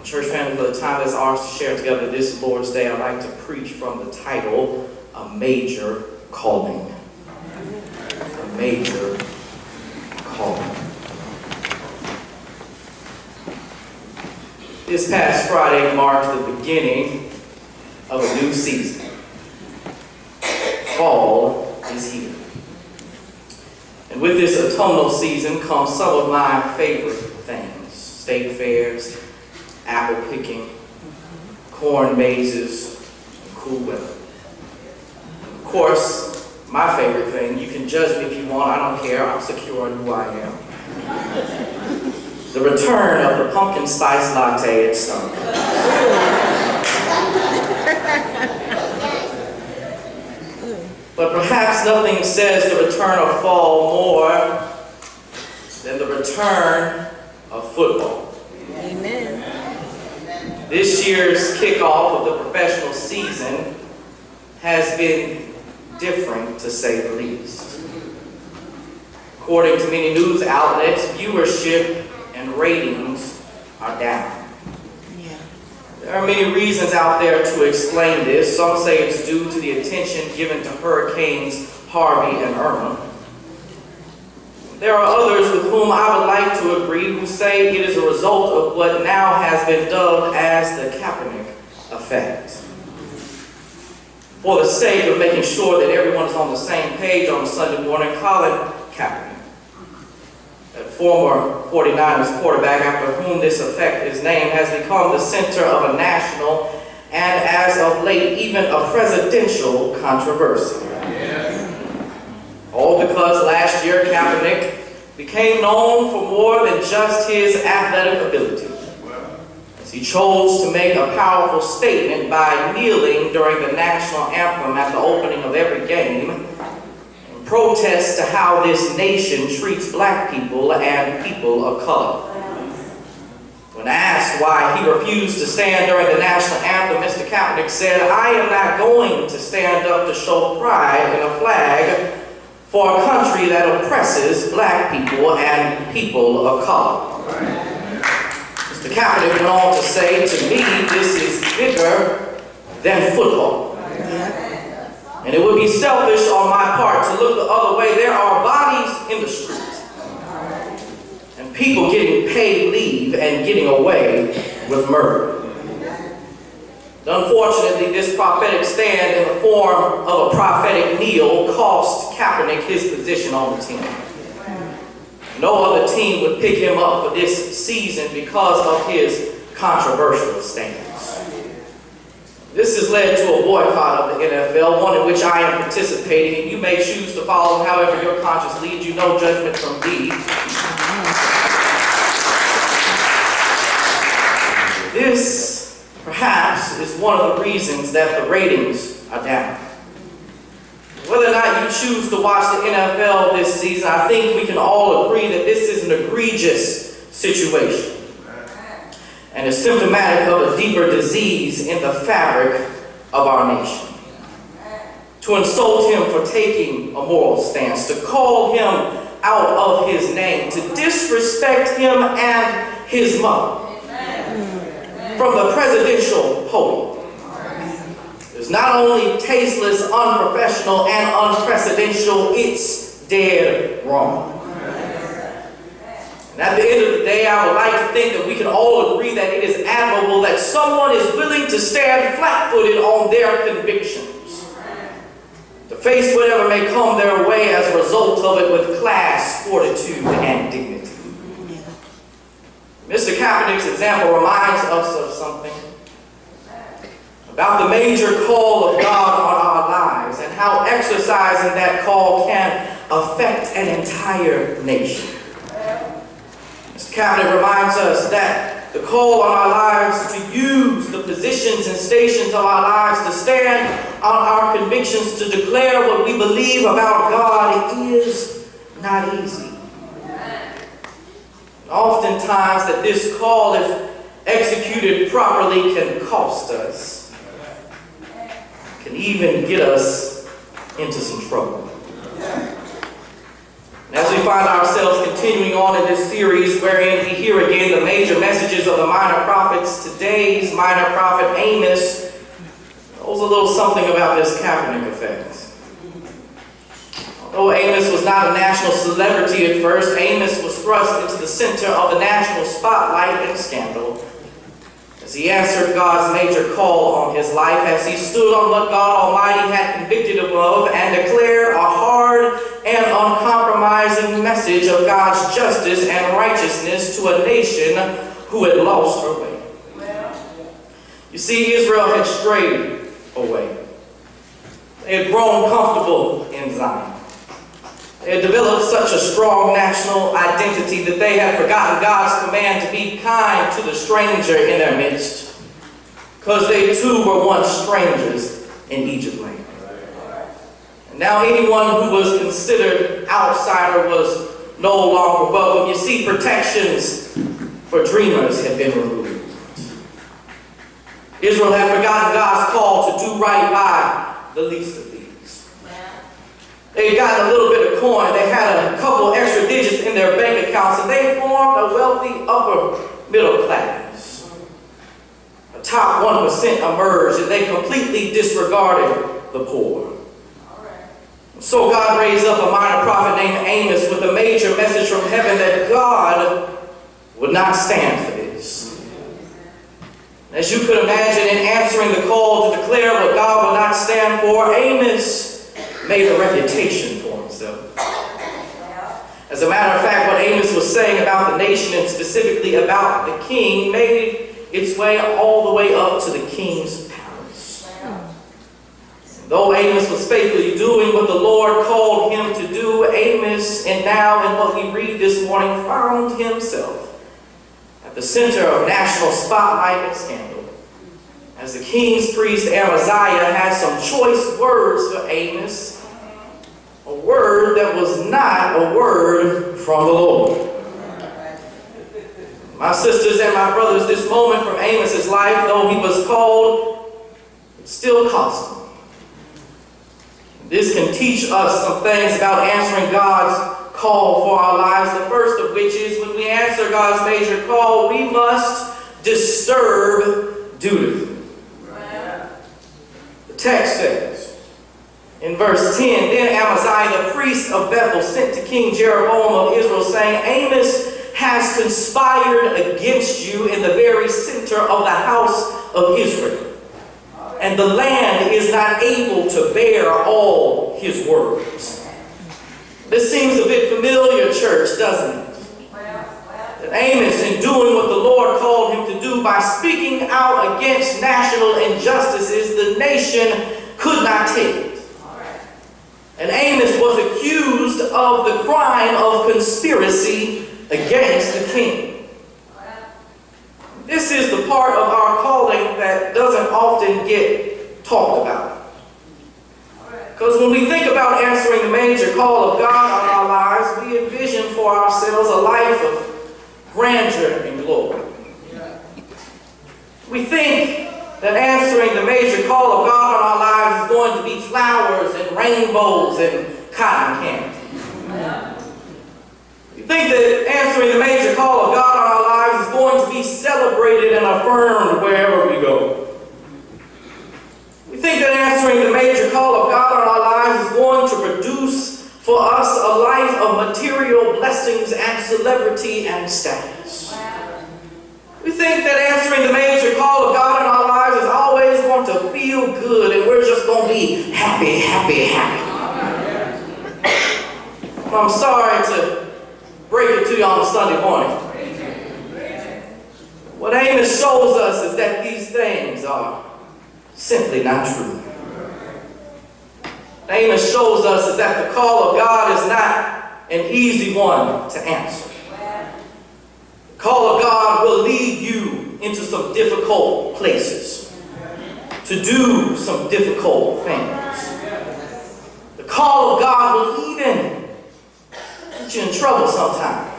Church family, for the time that's ours to share together this Lord's Day, I'd like to preach from the title, A Major Calling. A Major Calling. This past Friday marked the beginning of a new season. Fall is here. And with this autumnal season comes some of my favorite things. State fairs, apple picking, corn mazes, and cool weather. Of course, my favorite thing, you can judge me if you want, I don't care, I'm secure in who I am. The return of the pumpkin spice latte at Starbucks. But perhaps nothing says the return of fall more than the return of football. Amen. This year's kickoff of the professional season has been different, to say the least. According to many news outlets, viewership and ratings are down. There are many reasons out there to explain this. Some say it's due to the attention given to hurricanes Harvey and Irma. There are others with whom I would like to agree who say it is a result of what now has been dubbed as the Kaepernick effect. For the sake of making sure that everyone is on the same page on a Sunday morning, Colin Kaepernick, that former 49ers quarterback after whom this effect is named, has become the center of a national and, as of late, even a presidential controversy. All because last year Kaepernick became known for more than just his athletic ability, as he chose to make a powerful statement by kneeling during the national anthem at the opening of every game, in protest to how this nation treats black people and people of color. When asked why he refused to stand during the national anthem, Mr. Kaepernick said, "I am not going to stand up to show pride in a flag for a country that oppresses black people and people of color." Mr. Kaepernick went on to say, "To me, this is bigger than football. And it would be selfish on my part to look the other way. There are bodies in the street and people getting paid leave and getting away with murder." Unfortunately, this prophetic stand in the form of a prophetic kneel cost Kaepernick his position on the team. No other team would pick him up for this season because of his controversial stance. This has led to a boycott of the NFL, one in which I am participating, and you may choose to follow however your conscience leads you. No judgment from me. This, perhaps, is one of the reasons that the ratings are down. Whether or not you choose to watch the NFL this season, I think we can all agree that this is an egregious situation and is symptomatic of a deeper disease in the fabric of our nation. To insult him for taking a moral stance, to call him out of his name, to disrespect him and his mother from the presidential podium is not only tasteless, unprofessional, and unprecedented, it's dead wrong. And at the end of the day, I would like to think that we can all agree that it is admirable that someone is willing to stand flat-footed on their convictions, to face whatever may come their way as a result of it with class, fortitude, and dignity. Mr. Kaepernick's example reminds us of something about the major call of God on our lives and how exercising that call can affect an entire nation. Mr. Kaepernick reminds us that the call on our lives to use the positions and stations of our lives to stand on our convictions, to declare what we believe about God, is not easy. Oftentimes that this call, if executed properly, can cost us, can even get us into some trouble. As we find ourselves continuing on in this series wherein we hear again the major messages of the minor prophets, today's minor prophet Amos knows a little something about this Kaepernick effect. Although Amos was not a national celebrity at first, Amos was thrust into the center of the national spotlight and scandal as he answered God's major call on his life, as he stood on what God Almighty had convicted him of and declared a hard and uncompromising message of God's justice and righteousness to a nation who had lost her way. You see, Israel had strayed away. They had grown comfortable in Zion. They had developed such a strong national identity that they had forgotten God's command to be kind to the stranger in their midst, because they too were once strangers in Egypt land. And now anyone who was considered outsider was no longer welcome. You see, protections for dreamers had been removed. Israel had forgotten God's call to do right by the least of these. They had gotten a little bit of coin. They had a couple extra digits in their bank accounts, and they formed a wealthy upper middle class. A top 1% emerged, and they completely disregarded the poor. So God raised up a minor prophet named Amos with a major message from heaven that God would not stand for this. As you could imagine, in answering the call to declare what God would not stand for, Amos made a reputation for himself. As a matter of fact, what Amos was saying about the nation and specifically about the king made its way all the way up to the king's palace. Though Amos was faithfully doing what the Lord called him to do, Amos, and now in what we read this morning, found himself at the center of national spotlight and scandal, as the king's priest Amaziah had some choice words for Amos, a word that was not a word from the Lord. My sisters and my brothers, this moment from Amos's life, though he was called, it still cost him. This can teach us some things about answering God's call for our lives. The first of which is, when we answer God's major call, we must disturb dutifully. The text says, in verse 10, then Amaziah the priest of Bethel sent to King Jeroboam of Israel, saying, Amos has conspired against you in the very center of the house of Israel, and the land is not able to bear all his words. This seems a bit familiar, church, doesn't it? That Amos, in doing what the Lord called him to do by speaking out against national injustices, the nation could not take it. And Amos was accused of the crime of conspiracy against the king. This is the part of our calling that doesn't often get talked about. Because when we think about answering the major call of God on our lives, we envision for ourselves a life of grandeur and glory. We think that answering the major call of God on our lives is going to be flowers and rainbows and cotton candy. We think that answering the major call of God on our lives is going to be celebrated and affirmed wherever we go. We think that answering the major call of God on our lives is going to produce for us a life of material blessings and celebrity and status. We think that answering the major call of God in our lives is always going to feel good and we're just going to be happy, happy, happy. I'm sorry to break it to you on a Sunday morning. What Amos shows us is that these things are simply not true. What Amos shows us is that the call of God is not an easy one to answer. The call of God will lead you into some difficult places, to do some difficult things. The call of God will even get you in trouble sometimes.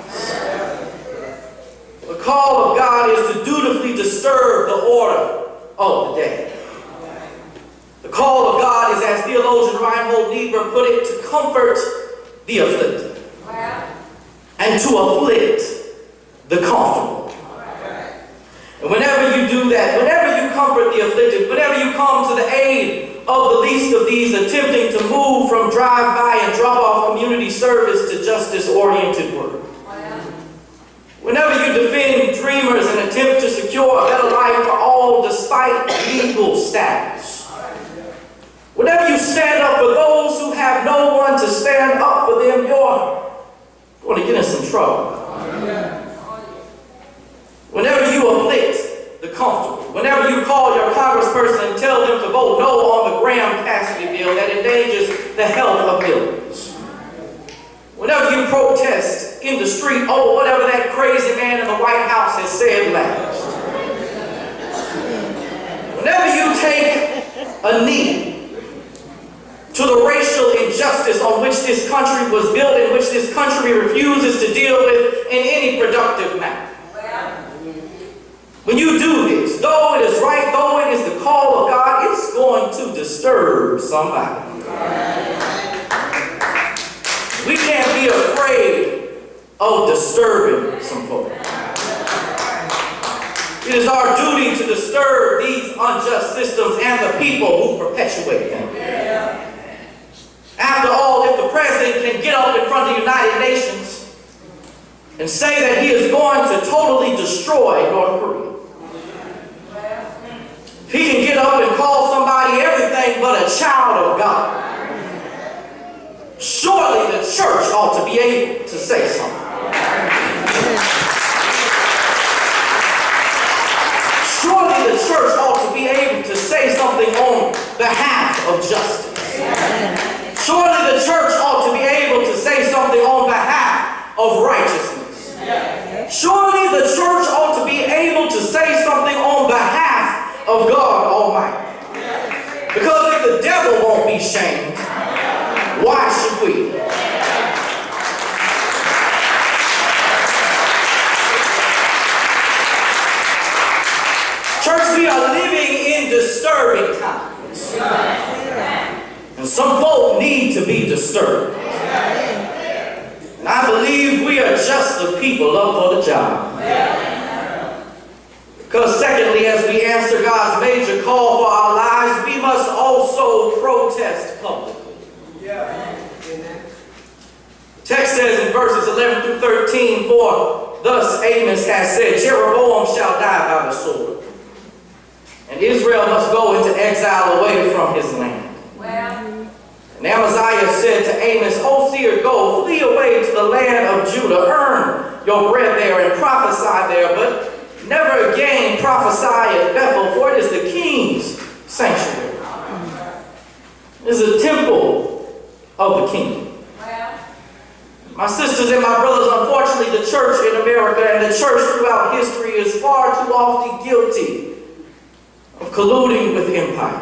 The call of God is to dutifully disturb the order of the day. The call of God is, as theologian Reinhold Niebuhr put it, to comfort the afflicted. and to afflict the comfortable. And whenever you do that, whenever you comfort the afflicted, whenever you come to the aid of the least of these, attempting to move from drive-by and drop-off community service to justice-oriented work, whenever you defend dreamers and attempt to secure a better life for all despite legal status, whenever you stand up for those who have no one to stand up for them, you're going to get in some trouble. Whenever you afflict the comfortable, whenever you call your congressperson and tell them to vote no on the Graham-Cassidy bill that endangers the health of millions, whenever you protest in the street over whatever that crazy man in the White House has said last, whenever you take a knee to the racial injustice on which this country was built, in which this country refuses to deal with in any productive manner, when you do this, though it is right, though it is the call of God, it's going to disturb somebody. We can't be afraid of disturbing some folks. It is our duty to disturb these unjust systems and the people who perpetuate them. After all, if the president can get up in front of the United Nations and say that he is going to totally destroy North Korea, if he can get up and call somebody everything but a child of God, surely the church ought to be able to say something. Surely the church ought to be able to say something on behalf of justice. Surely the church ought to be able to say something on behalf of righteousness. Surely the church ought to be able to say something on behalf of God Almighty. Because if the devil won't be shamed, why should we? Church, we are living in disturbing times. And some folk need to be disturbed. And I believe we are just the people up for the job. Because secondly, as we answer God's major call for our lives, we must also protest publicly. The text says in verses 11 through 13, "For thus Amos has said, Jeroboam shall die by the sword, and Israel must go into exile away from his land. And Amaziah said to Amos, O seer, go, flee away to the land of Judah, earn your bread there, and prophesy there, but never again prophesy at Bethel, for it is the king's sanctuary. It is a temple of the king." My sisters and my brothers, unfortunately, the church in America and the church throughout history is far too often guilty of colluding with empire.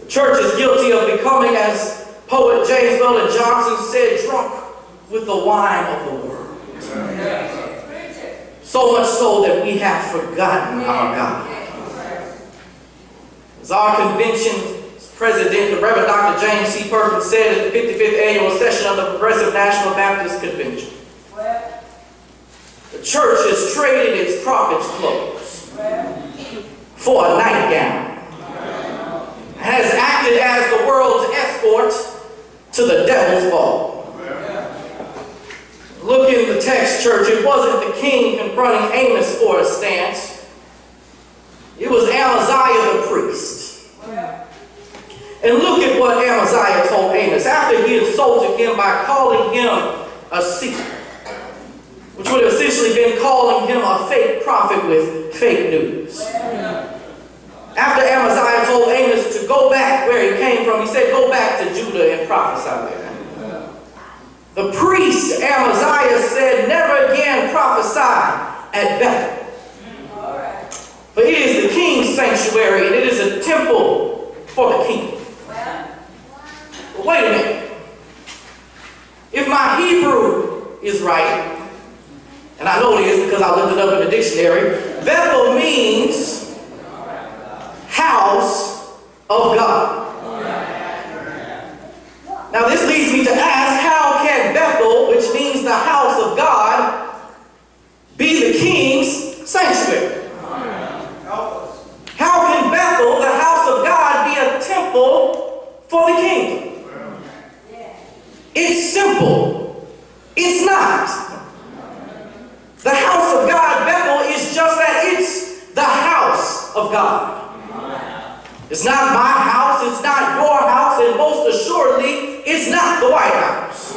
The church is guilty of becoming, as poet James Weldon Johnson said, drunk with the wine of the world. So much so that we have forgotten our God. As our convention president, the Reverend Dr. James C. Perkins, said at the 55th annual session of the Progressive National Baptist Convention, the church has traded its prophet's clothes for a nightgown, has acted as the world's escort to the devil's ball. Look in the text, church. It wasn't the king confronting Amos for a stance. It was Amaziah the priest. And look at what Amaziah told Amos after he insulted him by calling him a seer, which would have essentially been calling him a fake prophet with fake news. After Amaziah told Amos to go back where he came from, he said, go back to Judah and prophesy there. The priest Amaziah said, never again prophesy at Bethel. For it is the king's sanctuary, and it is a temple for the king. But wait a minute. If my Hebrew is right, and I know it is because I looked it up in the dictionary, Bethel means house of God. Now this leads me to ask, how can Bethel, It's not my house, it's not your house, and most assuredly, it's not the White House.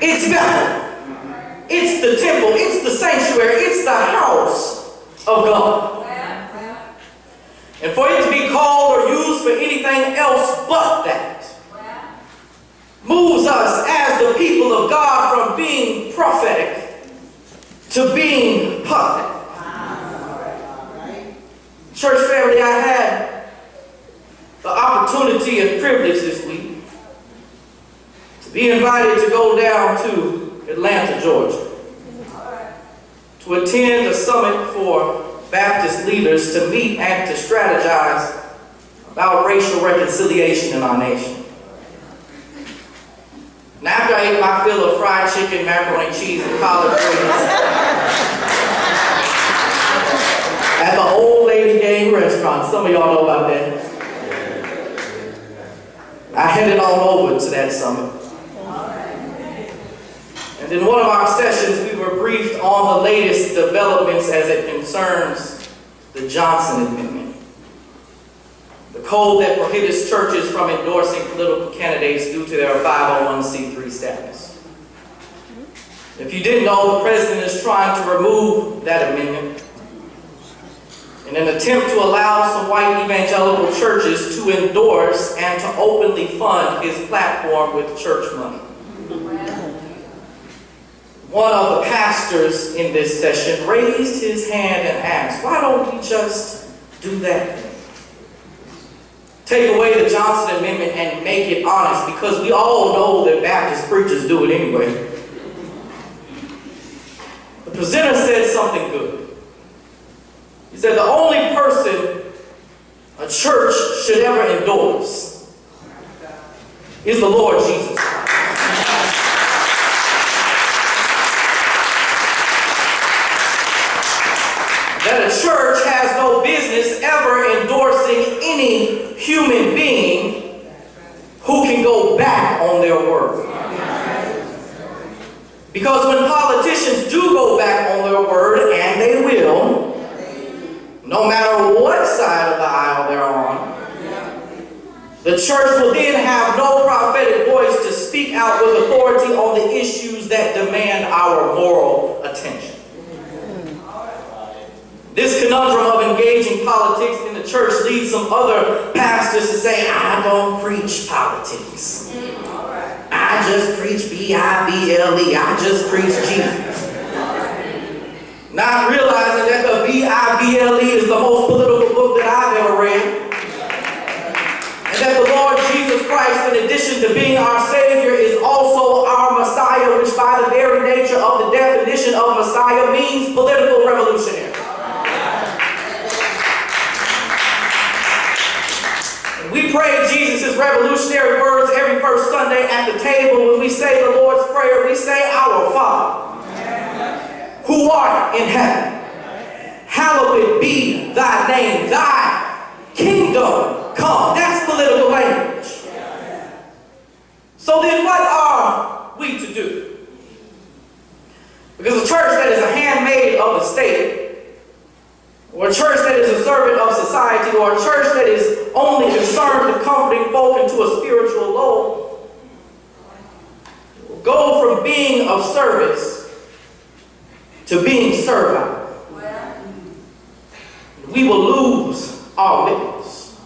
It's Bethel. It's the temple, it's the sanctuary, it's the house of God. And for it to be called or used for anything else but that moves us as the people of God from being prophetic to being pathetic. Church family, I had the opportunity and privilege this week to be invited to go down to Atlanta, Georgia, to attend a summit for Baptist leaders to meet and to strategize about racial reconciliation in our nation. And after I ate my fill of fried chicken, macaroni and cheese, and collard greens at the Old Lady Gang restaurant, some of y'all know about that, I headed on over to that summit. And in one of our sessions, we were briefed on the latest developments as it concerns the Johnson Amendment, the code that prohibits churches from endorsing political candidates due to their 501c3 status. If you didn't know, the president is trying to remove that amendment in an attempt to allow some white evangelical churches to endorse and to openly fund his platform with church money. One of the pastors in this session raised his hand and asked, why don't we just do that thing? Take away the Johnson Amendment and make it honest, because we all know that Baptist preachers do it anyway. The presenter said something good. He said the only person a church should ever endorse is the Lord Jesus Christ. That a church has no business ever endorsing any human being who can go back on their word. Because when politicians do go back on their word, and they will, no matter what side of the aisle they're on, the church will then have no prophetic voice to speak out with authority on the issues that demand our moral attention. This conundrum of engaging politics in the church leads some other pastors to say, I don't preach politics. I just preach B-I-B-L-E. I just preach Jesus. Not realizing that the B-I-B-L-E is the most political book that I've ever read. And that the Lord Jesus Christ, in addition to being our Savior, is also our Messiah, which by the very nature of the definition of Messiah means political revolutionary. We pray Jesus' revolutionary words every first Sunday at the table. When we say the Lord's Prayer, we say, Our Father, who art in heaven, hallowed be thy name. Thy kingdom come. That's political language. So then what are we to do? Because a church that is a handmaid of the state, or a church that is a servant of society, or a church that is only concerned with comforting folk into a spiritual low, will go from being of service to being servile. We will lose our witness.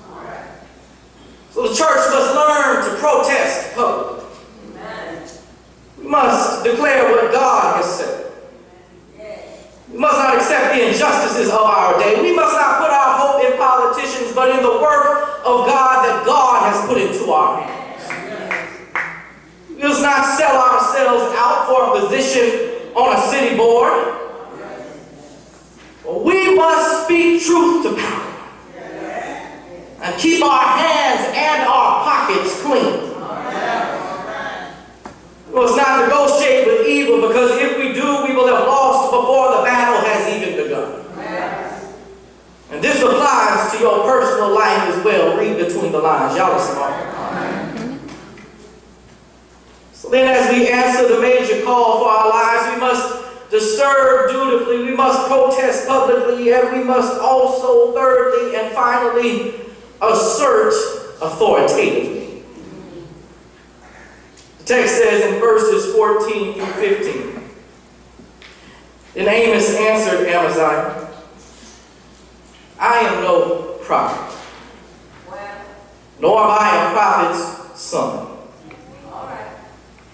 So the church must learn to protest publicly. We must declare what God has said. We must not accept the injustices of our day. We must not put our hope in politicians, but in the work of God that God has put into our hands. We must not sell ourselves out for a position on a city board. We must speak truth to power and keep our hands and our pockets clean. We must not negotiate with evil, because if we do, we will have lost before the battle has even begun. And this applies to your personal life as well. Read between the lines. Y'all are smart. So then, as we answer the major call for our lives, we must disturb dutifully. We must protest publicly, and we must also, thirdly and finally, assert authoritatively. The text says in verses 14 through 15, "Then Amos answered Amaziah, I am no prophet, nor am I a prophet's son.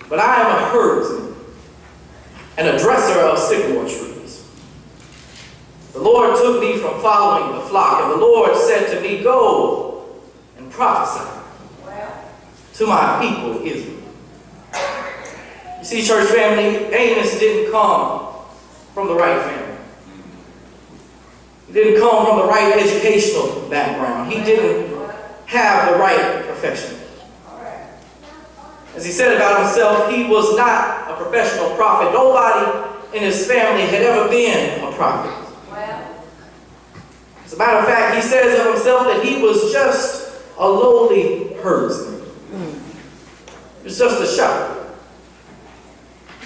But I am a herdsman and a dresser of sycamore trees. The Lord took me from following the flock, and the Lord said to me, Go and prophesy to my people Israel." You see, church family, Amos didn't come from the right family. He didn't come from the right educational background. He didn't have the right profession. As he said about himself, he was not a professional prophet. Nobody in his family had ever been a prophet. As a matter of fact, he says of himself that he was just a lowly herdsman. He was just a shepherd.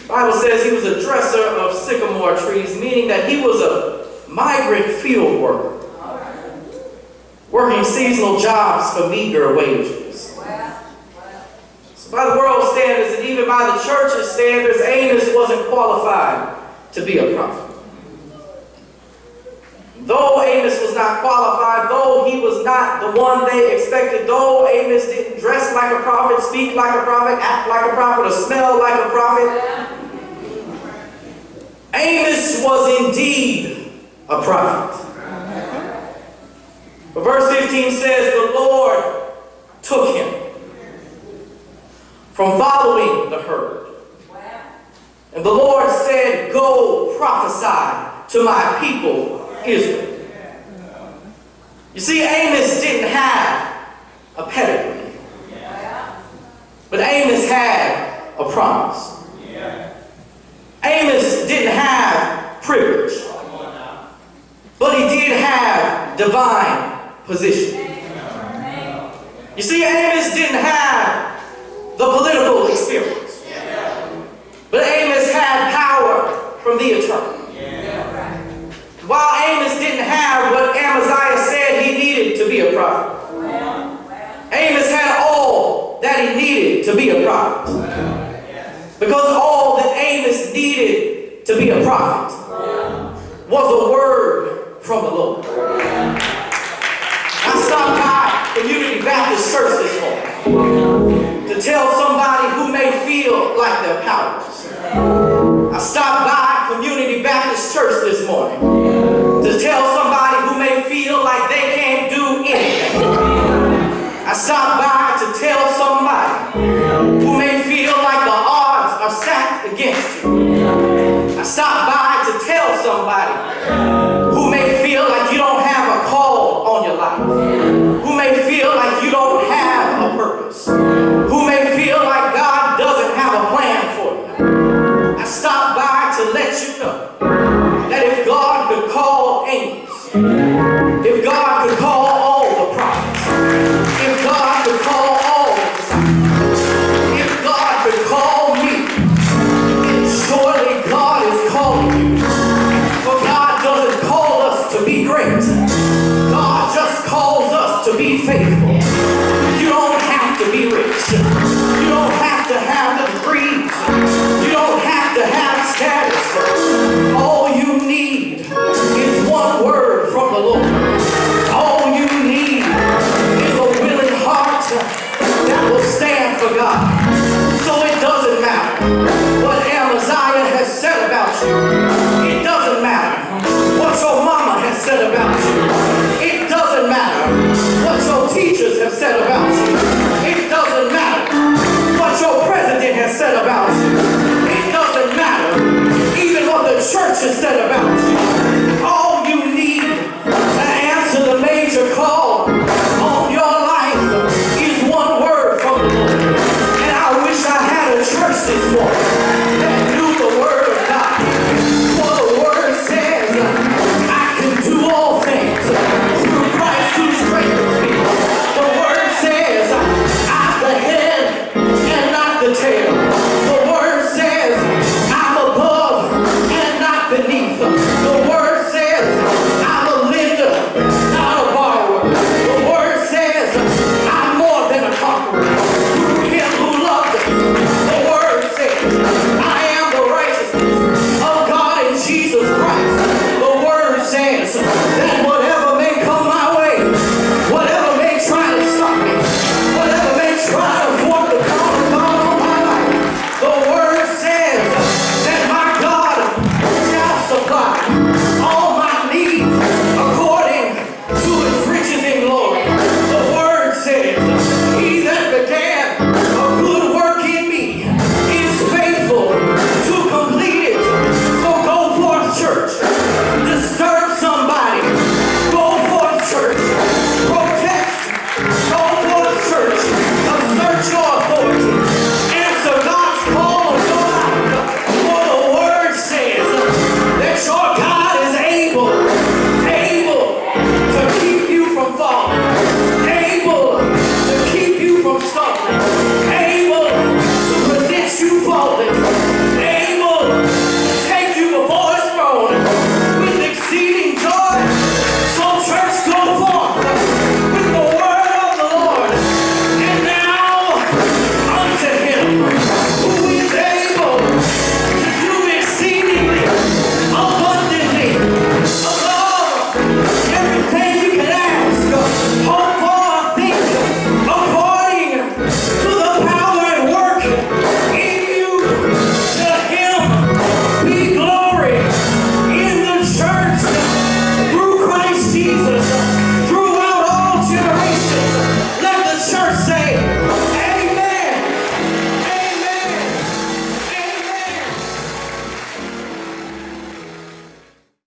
The Bible says he was a dresser of sycamore trees, meaning that he was a migrant field worker, working seasonal jobs for meager wages. So by the world's standards, and even by the church's standards, Amos wasn't qualified to be a prophet. Though Amos was not qualified, though he was not the one they expected, though Amos didn't dress like a prophet, speak like a prophet, act like a prophet, or smell like a prophet, Amos was indeed a prophet. But verse 15 says, the Lord took him from following the herd. And the Lord said, Go prophesy to my people Israel. You see, Amos didn't have a pedigree, but Amos had a promise. Amos didn't have privilege, but he did have divine position. You see, Amos didn't have the political experience, but Amos had power from the eternal. While Amos didn't have what Amaziah said he needed to be a prophet, Amos had all that he needed to be a prophet. Because all that Amos needed to be a prophet was a word from the Lord. I stopped by Community Baptist Church this morning to tell somebody who may feel like they're powerless. I stopped by Community Baptist Church this morning to tell somebody who may feel like they can't do anything. I stopped by to tell somebody who may feel like the odds are stacked against you.